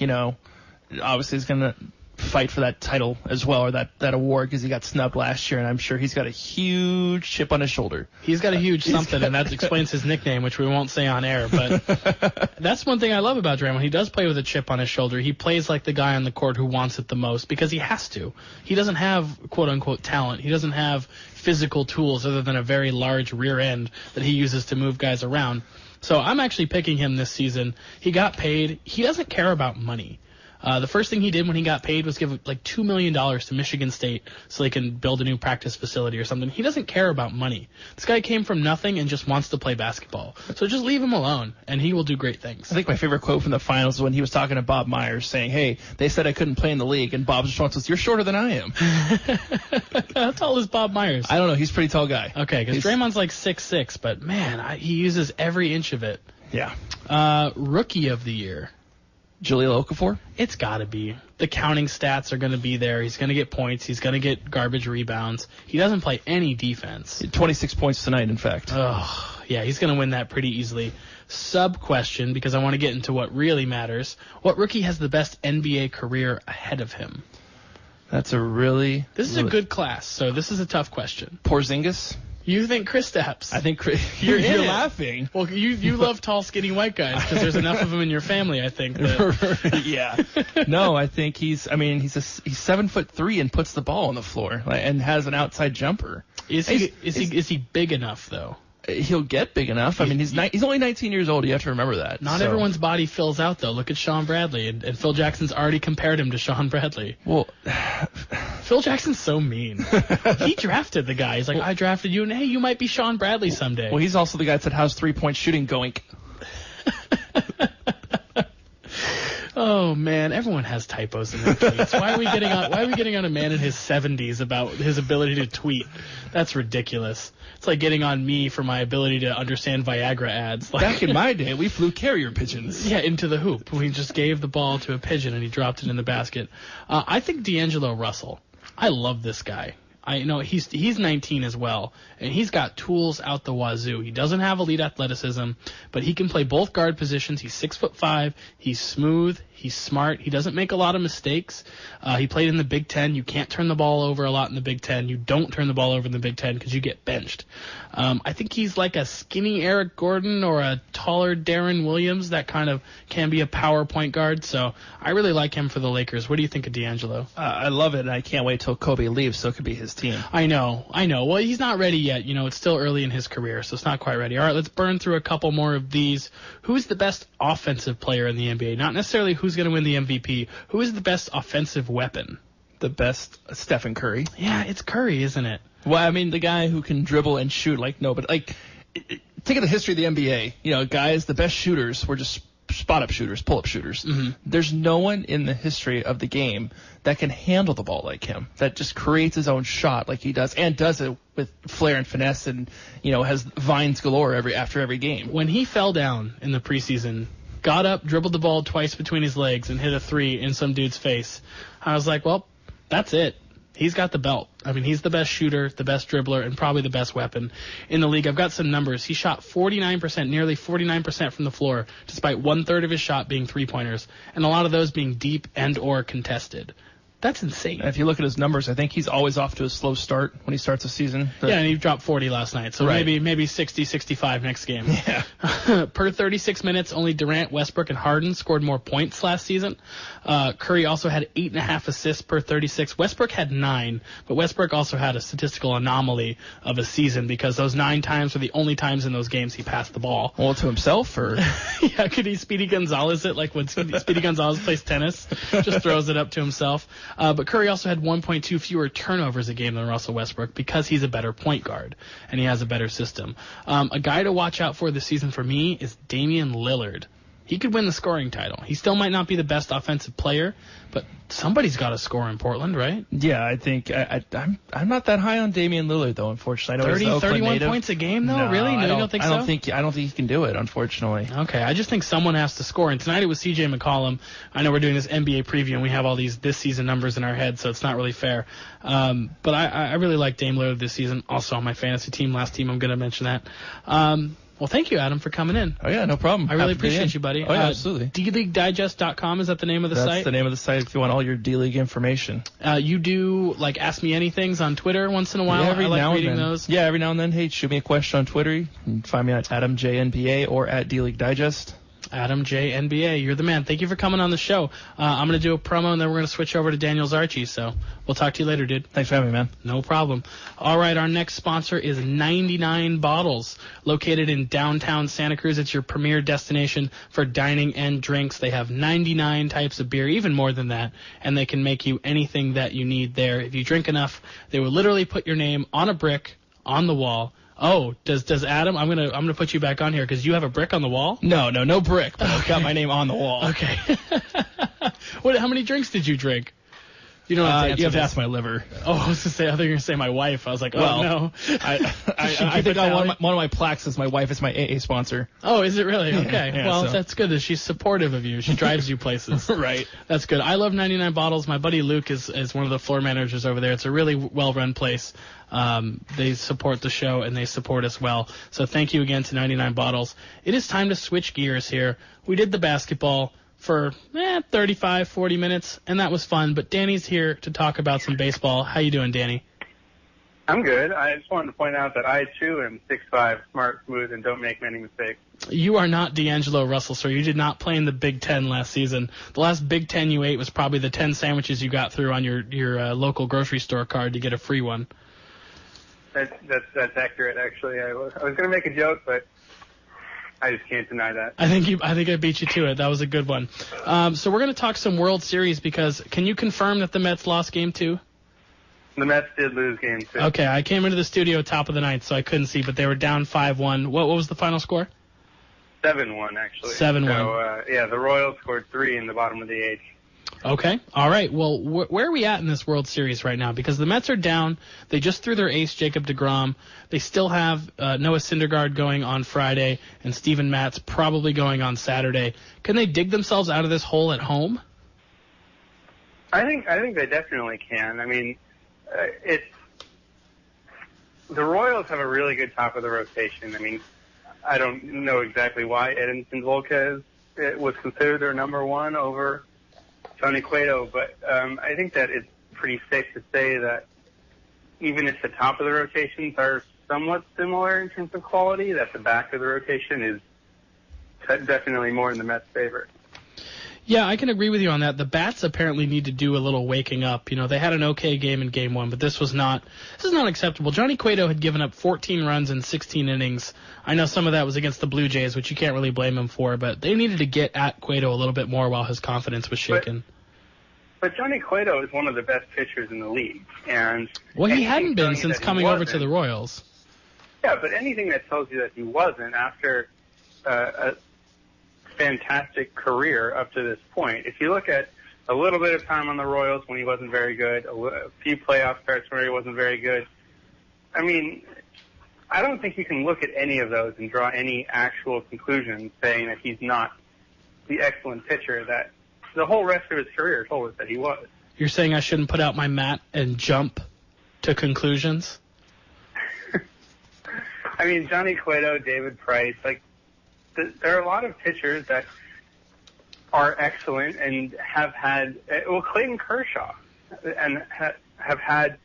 Obviously, he's gonna fight for that title as well, or that award, because he got snubbed last year, and I'm sure he's got a huge chip on his shoulder. He's got a huge something, and that explains his nickname, which we won't say on air, but that's one thing I love about Draymond. He does play with a chip on his shoulder. He plays like the guy on the court who wants it the most because he has to. He doesn't have quote-unquote talent. He doesn't have physical tools other than a very large rear end that he uses to move guys around. So I'm actually picking him this season. He got paid. He doesn't care about money. The first thing he did when he got paid was give like $2 million to Michigan State so they can build a new practice facility or something. He doesn't care about money. This guy came from nothing and just wants to play basketball. So just leave him alone, and he will do great things. I think my favorite quote from the finals was when he was talking to Bob Myers saying, hey, they said I couldn't play in the league, and Bob's response was, you're shorter than I am. How tall is Bob Myers? I don't know. He's a pretty tall guy. Okay, because Draymond's like 6'6", but, man, he uses every inch of it. Yeah. Rookie of the Year. Jahlil Okafor? It's got to be. The counting stats are going to be there. He's going to get points. He's going to get garbage rebounds. He doesn't play any defense. 26 points tonight, in fact. Oh, yeah, he's going to win that pretty easily. Sub-question, because I want to get into what really matters. What rookie has the best NBA career ahead of him? That's a really... This is a good class, so this is a tough question. Porzingis? You think Kristaps? I think you're laughing. Well, you love tall, skinny white guys because there's enough of them in your family. I think. Yeah. No, I think he's 7'3" and puts the ball on the floor and has an outside jumper. Is he big enough though? He'll get big enough. I mean, he's only 19 years old. You have to remember that. Not everyone's body fills out, though. Look at Sean Bradley, and Phil Jackson's already compared him to Sean Bradley. Well, Phil Jackson's so mean. He drafted the guy. He's like, I drafted you, and hey, you might be Sean Bradley someday. Well, he's also the guy that said, how's 3-point shooting going? Oh man, everyone has typos in their tweets. Why are we getting on a man in his 70s about his ability to tweet? That's ridiculous. It's like getting on me for my ability to understand Viagra ads. Back in my day, we flew carrier pigeons. Yeah, into the hoop. We just gave the ball to a pigeon and he dropped it in the basket. I think D'Angelo Russell. I love this guy. I know he's 19 as well, and he's got tools out the wazoo. He doesn't have elite athleticism, but he can play both guard positions. He's 6'5". He's smooth. He's smart. He doesn't make a lot of mistakes. He played in the Big Ten. You can't turn the ball over a lot in the Big Ten. You don't turn the ball over in the Big Ten because you get benched. I think he's like a skinny Eric Gordon or a taller Darren Williams that kind of can be a power point guard. So I really like him for the Lakers. What do you think of D'Angelo? I love it, and I can't wait till Kobe leaves so it could be his team. I know. Well, he's not ready yet. It's still early in his career, so it's not quite ready. All right, let's burn through a couple more of these. Who's the best offensive player in the NBA? Not necessarily who's going to win the MVP. Who is the best offensive weapon? The best Stephen Curry. Yeah, it's Curry, isn't it? Well, I mean, the guy who can dribble and shoot think of the history of the NBA. Guys, the best shooters were just spot-up shooters, pull-up shooters. Mm-hmm. There's no one in the history of the game that can handle the ball like him, that just creates his own shot like he does, and does it with flair and finesse, and has vines galore after every game. When he fell down in the preseason, got up, dribbled the ball twice between his legs, and hit a 3 in some dude's face. I was like, well, that's it. He's got the belt. I mean, he's the best shooter, the best dribbler, and probably the best weapon in the league. I've got some numbers. He shot 49%, nearly 49% from the floor, despite 1/3 of his shot being three-pointers, and a lot of those being deep and or contested. That's insane. And if you look at his numbers, I think he's always off to a slow start when he starts a season. Yeah, and he dropped 40 last night, so Right. maybe 60, 65 next game. Yeah. Per 36 minutes, only Durant, Westbrook, and Harden scored more points last season. Curry also had 8.5 assists per 36. Westbrook had 9, but Westbrook also had a statistical anomaly of a season because those 9 times were the only times in those games he passed the ball. Well, to himself, or Yeah, could he Speedy Gonzalez it like when Speedy Gonzalez plays tennis? Just throws it up to himself. But Curry also had 1.2 fewer turnovers a game than Russell Westbrook because he's a better point guard and he has a better system. A guy to watch out for this season for me is Damian Lillard. He could win the scoring title. He still might not be the best offensive player, but somebody's got to score in Portland, right? yeah, I think I'm not that high on Damian Lillard though. Unfortunately, I know he's an Oakland 31 native. points a game though. Really? No, you don't think so? I don't think he can do it. Unfortunately. Okay, I just think someone has to score. And tonight it was C.J. McCollum. I know we're doing this NBA preview and we have all these this season numbers in our head, so it's not really fair. But I really like Dame Lillard this season. Also on my fantasy team, last team, I'm going to mention that. Well, thank you, Adam, for coming in. Oh yeah, no problem. I really Happy to be in. appreciate you, buddy. Oh yeah, absolutely. DLeagueDigest.com, is that the name of the That's site? the name of the site if you want all your D-League information. You do, like, Ask Me Anythings on Twitter once in a while. Yeah, I like reading and then. those. Yeah, every now and then. Hey, shoot me a question on Twitter. You can find me at AdamJNBA or at D-League Digest. Adam J. NBA, you're the man. Thank you for coming on the show. I'm going to do a promo, and then we're going to switch over to Daniel's Archie. So we'll talk to you later, dude. Thanks for having me, man. No problem. All right, our next sponsor is 99 Bottles, located in downtown Santa Cruz. It's your premier destination for dining and drinks. They have 99 types of beer, even more than that, and they can make you anything that you need there. If you drink enough, they will literally put your name on a brick on the wall. Oh, does Adam? I'm gonna put you back on here because you have a brick on the wall. No brick, but I've got my name on the wall. Okay. How many drinks did you drink? You don't have to answer you have to this. ask my liver. Oh, I was to say, I thought you were gonna say my wife. I was like, oh Well, no. I think on one of my plaques says my wife is my AA sponsor. Oh, is it really? Okay. Yeah, well, so. that's good that she's supportive of you. She drives you places. Right. That's good. I love 99 Bottles. My buddy Luke is one of the floor managers over there. It's a really well-run place. They support the show, and they support us well. So thank you again to 99 Bottles. It is time to switch gears here. We did the basketball for 35, 40 minutes, and that was fun. But Danny's here to talk about some baseball. How you doing, Danny? I'm good. I just wanted to point out that I, too, am 6'5", smart, smooth, and don't make many mistakes. You are not D'Angelo Russell, sir. You did not play in the Big Ten last season. The last Big Ten you ate was probably the 10 sandwiches you got through on your local grocery store card to get a free one. That's accurate, actually. I was going to make a joke, but I just can't deny that. I think I beat you to it. That was a good one. So we're going to talk some World Series because can you confirm that the Mets lost Game 2? The Mets did lose Game 2. Okay, I came into the studio top of the ninth, so I couldn't see, but they were down 5-1. What was the final score? 7-1, actually. 7-1. So, the Royals scored 3 in the bottom of the 8th. Okay. All right. Well, where are we at in this World Series right now? Because the Mets are down. They just threw their ace, Jacob deGrom. They still have Noah Syndergaard going on Friday and Steven Matz probably going on Saturday. Can they dig themselves out of this hole at home? I think they definitely can. I mean, the Royals have a really good top of the rotation. I mean, I don't know exactly why Edinson Volquez was considered their number one over Johnny Cueto, but I think that it's pretty safe to say that even if the top of the rotations are somewhat similar in terms of quality, that the back of the rotation is definitely more in the Mets' favor. Yeah, I can agree with you on that. The bats apparently need to do a little waking up. You know, they had an okay game in Game 1, but this is not acceptable. Johnny Cueto had given up 14 runs in 16 innings. I know some of that was against the Blue Jays, which you can't really blame him for, but they needed to get at Cueto a little bit more while his confidence was shaken. But Johnny Cueto is one of the best pitchers in the league. And he hadn't been since coming over to the Royals. Yeah, but anything that tells you that he wasn't after a fantastic career up to this point. If you look at a little bit of time on the Royals when he wasn't very good, a few playoff starts where he wasn't very good, I mean, I don't think you can look at any of those and draw any actual conclusions saying that he's not the excellent pitcher that the whole rest of his career told us that he was. You're saying I shouldn't put out my mat and jump to conclusions? I mean, Johnny Cueto, David Price, there are a lot of pitchers that are excellent and have had, Clayton Kershaw, and have had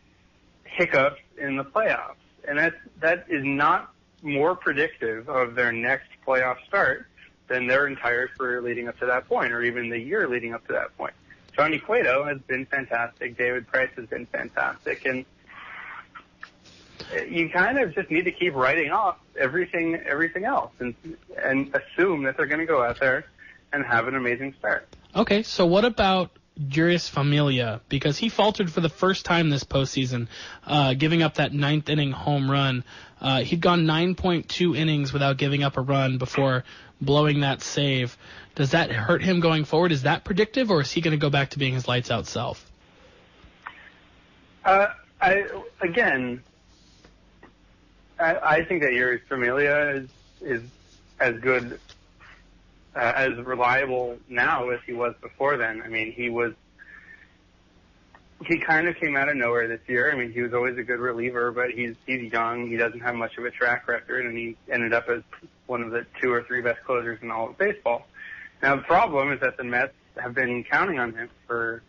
hiccups in the playoffs. And that is not more predictive of their next playoff start than their entire career leading up to that point, or even the year leading up to that point. Johnny Cueto has been fantastic. David Price has been fantastic. And you kind of just need to keep writing off everything else and assume that they're going to go out there and have an amazing start. Okay, so what about Juris Familia? Because he faltered for the first time this postseason, giving up that 9th inning home run. He'd gone 9.2 innings without giving up a run before blowing that save. Does that hurt him going forward? Is that predictive, or is he going to go back to being his lights-out self? I think that Juris Familia is as good, as reliable now as he was before then. I mean, he kind of came out of nowhere this year. I mean, he was always a good reliever, but he's young. He doesn't have much of a track record, and he ended up as one of the 2 or 3 best closers in all of baseball. Now, the problem is that the Mets have been counting on him for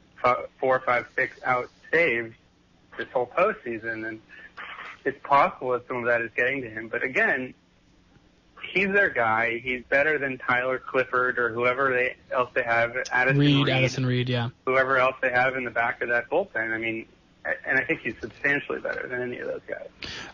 4, 5, 6 out saves this whole postseason, and it's possible that some of that is getting to him. But again, he's their guy. He's better than Tyler Clifford or whoever else they have. Addison Reed, yeah. Whoever else they have in the back of that bullpen. I mean, and I think he's substantially better than any of those guys.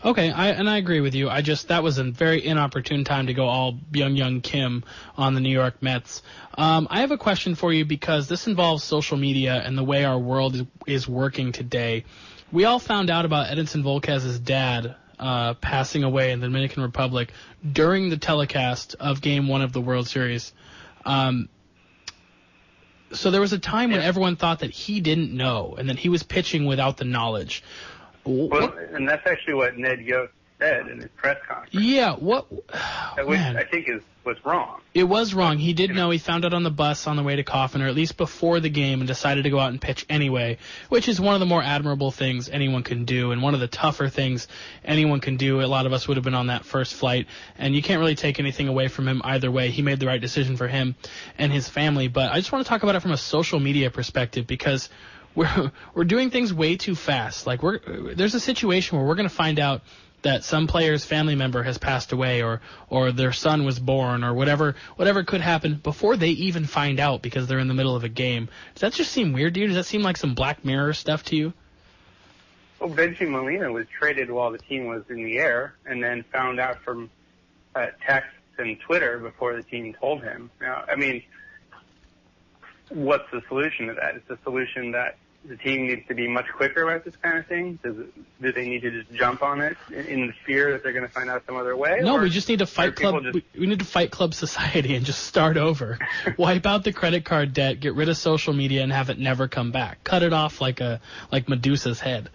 Okay, I agree with you. That was a very inopportune time to go all young Kim on the New York Mets. I have a question for you because this involves social media and the way our world is working today. We all found out about Edinson Volquez's dad passing away in the Dominican Republic during the telecast of Game 1 of the World Series. So there was a time when everyone thought that he didn't know and that he was pitching without the knowledge. Well, and that's actually what Ned Yost said in his press conference. Yeah, which I think was wrong. It was wrong. He did know. He found out on the bus on the way to Coffin, or at least before the game, and decided to go out and pitch anyway, which is one of the more admirable things anyone can do and one of the tougher things anyone can do. A lot of us would have been on that first flight, and you can't really take anything away from him either way. He made the right decision for him and his family. But I just want to talk about it from a social media perspective because we're doing things way too fast. Like there's a situation where we're going to find out that some player's family member has passed away or their son was born or whatever could happen before they even find out because they're in the middle of a game. Does that just seem weird to you? Does that seem like some Black Mirror stuff to you? Well, Benji Molina was traded while the team was in the air and then found out from texts and Twitter before the team told him. Now, I mean, what's the solution to that? Is the solution that the team needs to be much quicker about this kind of thing? Do they need to just jump on it in the fear that they're going to find out some other way? No, we just need to fight club. We need to fight club society and just start over. Wipe out the credit card debt, get rid of social media, and have it never come back. Cut it off like Medusa's head.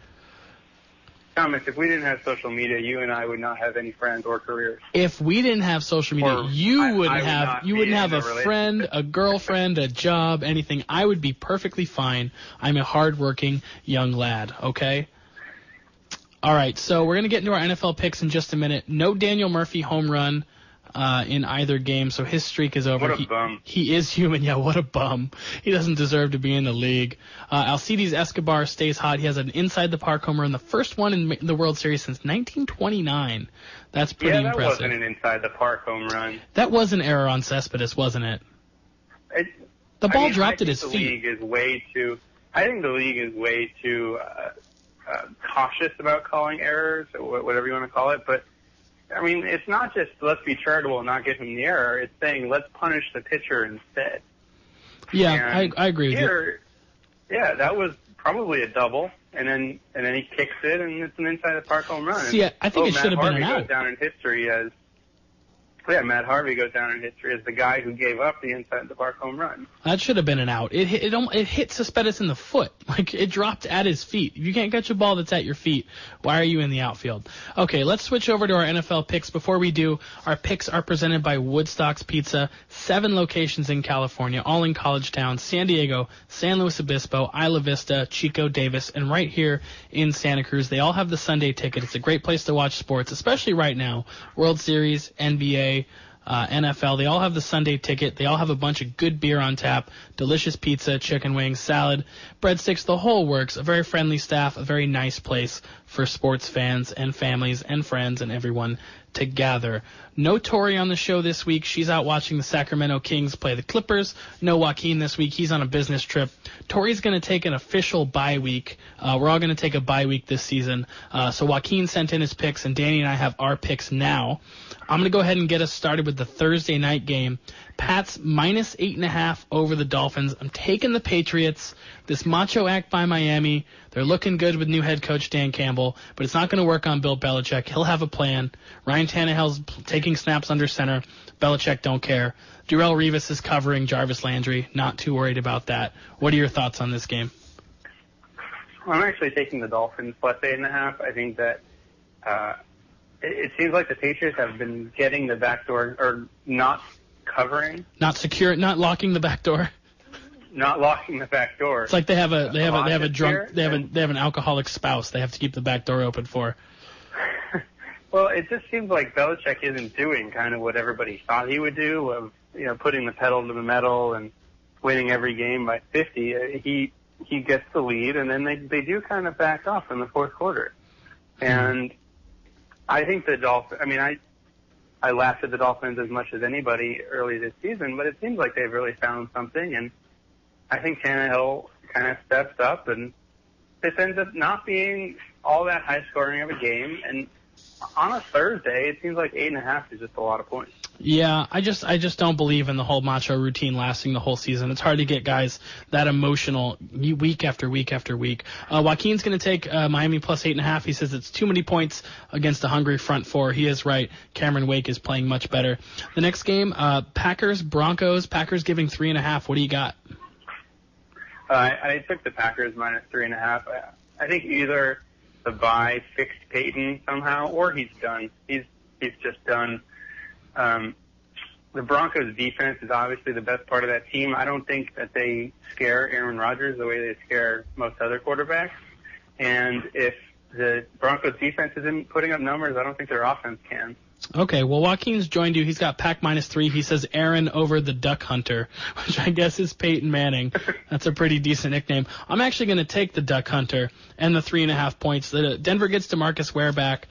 Thomas, if we didn't have social media, you and I would not have any friends or careers. If we didn't have social media, you wouldn't have a friend, a girlfriend, a job, anything. I would be perfectly fine. I'm a hardworking young lad, okay? All right, so we're going to get into our NFL picks in just a minute. No Daniel Murphy home run in either game, so his streak is over. What a bum. He is human. Yeah, what a bum. He doesn't deserve to be in the league. Alcides Escobar stays hot. He has an inside-the-park home run, the first one in the World Series since 1929. That's pretty impressive. Yeah, that wasn't an inside-the-park home run. That was an error on Cespedes, wasn't it? The ball dropped at his feet. I think the league is way too cautious about calling errors, or whatever you want to call it, but I mean, it's not just let's be charitable and not give him the error. It's saying let's punish the pitcher instead. Yeah, I agree with you. Yeah, that was probably a double, and then he kicks it, and it's an inside the park home run. See, I think it should have been an out. Goes down in history as Yeah, Matt Harvey goes down in history as the guy who gave up the inside the park home run. That should have been an out. It hit Cespedes in the foot. Like, it dropped at his feet. If you can't catch a ball that's at your feet, why are you in the outfield? Okay, let's switch over to our NFL picks. Before we do, our picks are presented by Woodstock's Pizza. 7 locations in California, all in college towns: San Diego, San Luis Obispo, Isla Vista, Chico, Davis, and right here in Santa Cruz. They all have the Sunday ticket. It's a great place to watch sports, especially right now. World Series, NBA, NFL, they all have the Sunday ticket. They all have a bunch of good beer on tap, delicious pizza, chicken wings, salad, breadsticks, the whole works. A very friendly staff, a very nice place for sports fans and families and friends and everyone to gather. No Tory on the show this week. She's out watching the Sacramento Kings play the Clippers. No Joaquin this week. He's on a business trip. Tory's going to take an official bye week. We're all going to take a bye week this season. So Joaquin sent in his picks, and Danny and I have our picks now. I'm going to go ahead and get us started with the Thursday night game. Pats minus 8.5 over the Dolphins. I'm taking the Patriots. This macho act by Miami. They're looking good with new head coach Dan Campbell, but it's not going to work on Bill Belichick. He'll have a plan. Ryan Tannehill's taking snaps under center. Belichick don't care. Darrelle Revis is covering Jarvis Landry. Not too worried about that. What are your thoughts on this game? I'm actually taking the Dolphins plus 8.5. I think that it seems like the Patriots have been getting the back door, or not covering. Not secure, not locking the back door. Not locking the back door. It's like they have an alcoholic spouse they have to keep the back door open for. Well, it just seems like Belichick isn't doing kind of what everybody thought he would do, of putting the pedal to the metal and winning every game by 50. He gets the lead, and then they do kind of back off in the fourth quarter. And I think the Dolphins, I laughed at the Dolphins as much as anybody early this season, but it seems like they've really found something, and I think Tannehill kind of steps up, and this ends up not being all that high scoring of a game. And on a Thursday, it seems like 8.5 is just a lot of points. Yeah, I just don't believe in the whole macho routine lasting the whole season. It's hard to get guys that emotional week after week after week. Joaquin's going to take Miami plus 8.5. He says it's too many points against a hungry front four. He is right. Cameron Wake is playing much better. The next game, Packers, Broncos. Packers giving 3.5. What do you got? I took the Packers minus 3.5. I think either the bye fixed Peyton somehow, or he's done. He's just done. The Broncos' defense is obviously the best part of that team. I don't think that they scare Aaron Rodgers the way they scare most other quarterbacks. And if the Broncos' defense isn't putting up numbers, I don't think their offense can. Okay, well, Joaquin's joined you. He's got Pack minus 3. He says Aaron over the Duck Hunter, which I guess is Peyton Manning. That's a pretty decent nickname. I'm actually going to take the Duck Hunter and the 3.5 points. Denver gets DeMarcus Ware back.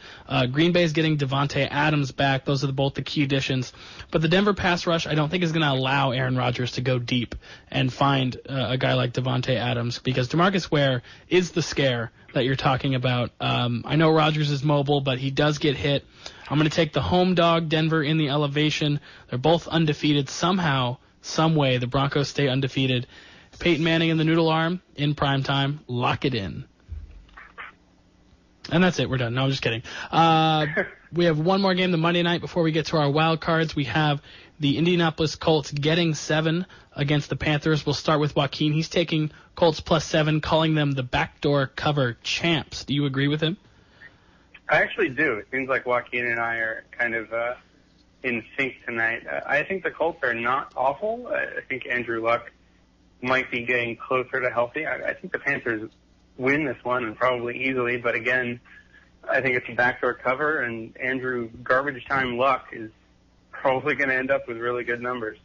Green Bay's getting Devontae Adams back. Those are both the key additions. But the Denver pass rush, I don't think is going to allow Aaron Rodgers to go deep and find a guy like Devontae Adams, because DeMarcus Ware is the scare that you're talking about. I know Rodgers is mobile, but he does get hit. I'm going to take the home dog, Denver, in the elevation. They're both undefeated. Somehow, some way, the Broncos stay undefeated. Peyton Manning in the noodle arm in primetime. Lock it in. And that's it. We're done. No, I'm just kidding. We have one more game, the Monday night, before we get to our wild cards. We have the Indianapolis Colts getting 7 against the Panthers. We'll start with Joaquin. He's taking Colts plus 7, calling them the backdoor cover champs. Do you agree with him? I actually do. It seems like Joaquin and I are kind of in sync tonight. I think the Colts are not awful. I think Andrew Luck might be getting closer to healthy. I think the Panthers win this one, and probably easily. But again, I think it's a backdoor cover, and Andrew garbage time Luck is probably going to end up with really good numbers.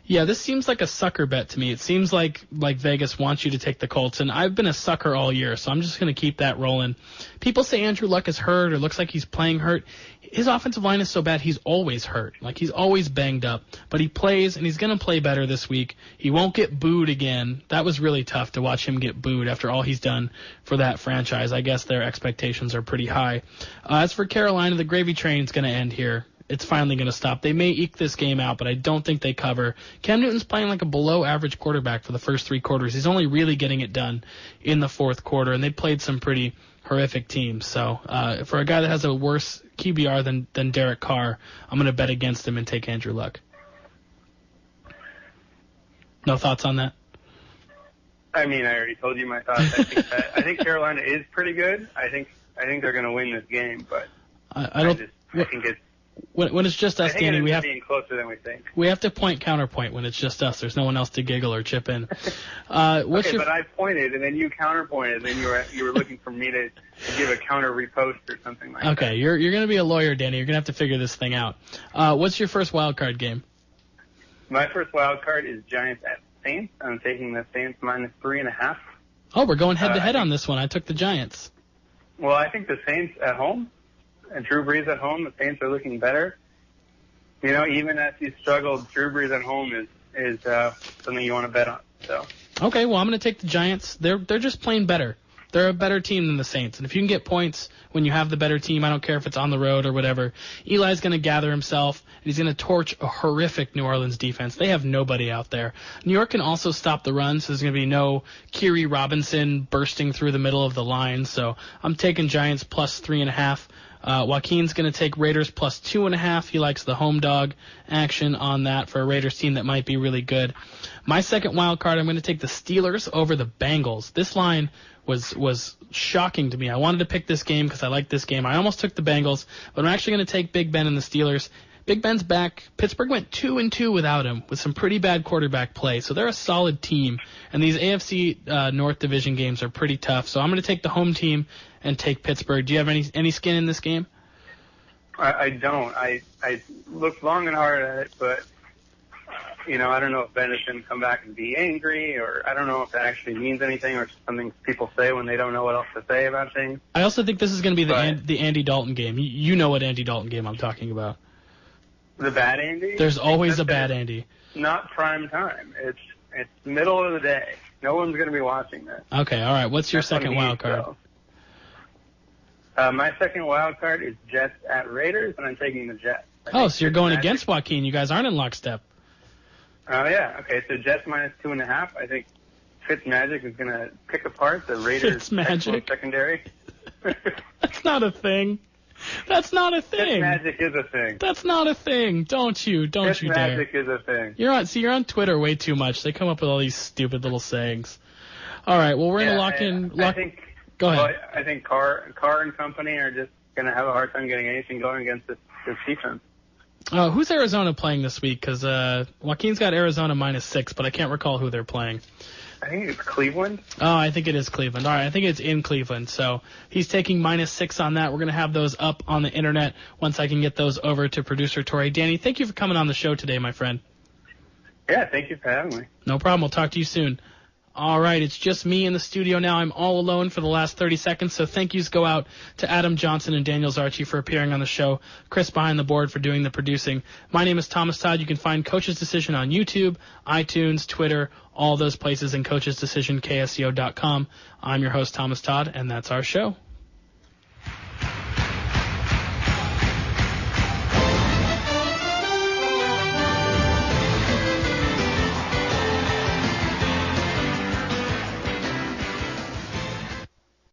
Yeah, this seems like a sucker bet to me. It seems like Vegas wants you to take the Colts, and I've been a sucker all year, so I'm just going to keep that rolling. People say Andrew Luck is hurt or looks like he's playing hurt. His offensive line is so bad, he's always hurt. Like, he's always banged up. But he plays, and he's going to play better this week. He won't get booed again. That was really tough to watch him get booed after all he's done for that franchise. I guess their expectations are pretty high. As for Carolina, the gravy train's going to end here. It's finally going to stop. They may eke this game out, but I don't think they cover. Cam Newton's playing like a below-average quarterback for the first 3 quarters. He's only really getting it done in the fourth quarter, and they played some pretty horrific teams. So for a guy that has a worse QBR than Derek Carr, I'm going to bet against him and take Andrew Luck. No thoughts on that? I mean, I already told you my thoughts. I think Carolina is pretty good. I think they're going to win this game, but I think it's. When it's just us, Danny, we have being closer than we think. We have to counterpoint when it's just us. There's no one else to giggle or chip in. But I pointed, and then you counterpointed, and then you were looking for me to give a counter repost or something like that. Okay, you're going to be a lawyer, Danny. You're going to have to figure this thing out. What's your first wild card game? My first wild card is Giants at Saints. I'm taking the Saints -3.5. Oh, we're going head-to-head on this one. I took the Giants. Well, I think the Saints at home. And Drew Brees at home, the Saints are looking better. You know, even as he struggled, Drew Brees at home is something you want to bet on. So. Okay, well, I'm going to take the Giants. They're just playing better. They're a better team than the Saints. And if you can get points when you have the better team, I don't care if it's on the road or whatever, Eli's going to gather himself, and he's going to torch a horrific New Orleans defense. They have nobody out there. New York can also stop the run, so there's going to be no Kiri Robinson bursting through the middle of the line. So I'm taking Giants +3.5. Joaquin's going to take Raiders +2.5. He likes the home dog action on that for a Raiders team that might be really good. My second wild card, I'm going to take the Steelers over the Bengals. This line was shocking to me. I wanted to pick this game because I like this game. I almost took the Bengals, but I'm actually going to take Big Ben and the Steelers. Big Ben's back. Pittsburgh went 2-2 without him with some pretty bad quarterback play, so they're a solid team. And these AFC North Division games are pretty tough, so I'm going to take the home team and take Pittsburgh. Do you have any skin in this game? I don't. I looked long and hard at it, but I don't know if Ben is going to come back and be angry, or I don't know if that actually means anything, or just something people say when they don't know what else to say about things. I also think this is going to be the Andy Dalton game. You know what Andy Dalton game I'm talking about. The bad Andy? There's always a bad Andy. Not prime time. It's middle of the day. No one's going to be watching this. Okay, all right. What's your second wild card? My second wild card is Jets at Raiders, and I'm taking the Jets. So you're going against Joaquin. You guys aren't in lockstep. Oh, yeah. Okay, so Jets -2.5. I think Fitzmagic is going to pick apart the Raiders' excellent secondary. That's not a thing. That's not a thing. Fitzmagic is a thing. That's not a thing. Don't you dare. Fitzmagic is a thing. You're on Twitter way too much. They come up with all these stupid little sayings. All right, well, we're going to lock in. Go ahead. Well, I think Carr and company are just going to have a hard time getting anything going against this defense. Who's Arizona playing this week? Because Joaquin's got Arizona -6, but I can't recall who they're playing. I think it's Cleveland. Oh, I think it is Cleveland. All right, I think it's in Cleveland. So he's taking -6 on that. We're going to have those up on the internet once I can get those over to producer Tory. Danny, thank you for coming on the show today, my friend. Yeah, thank you for having me. No problem. We'll talk to you soon. All right, it's just me in the studio now. I'm all alone for the last 30 seconds, so thank yous go out to Adam Johnson and Daniel Zarchi for appearing on the show, Chris behind the board for doing the producing. My name is Thomas Todd. You can find Coach's Decision on YouTube, iTunes, Twitter, all those places, and coachesdecisionkso.com. I'm your host, Thomas Todd, and that's our show.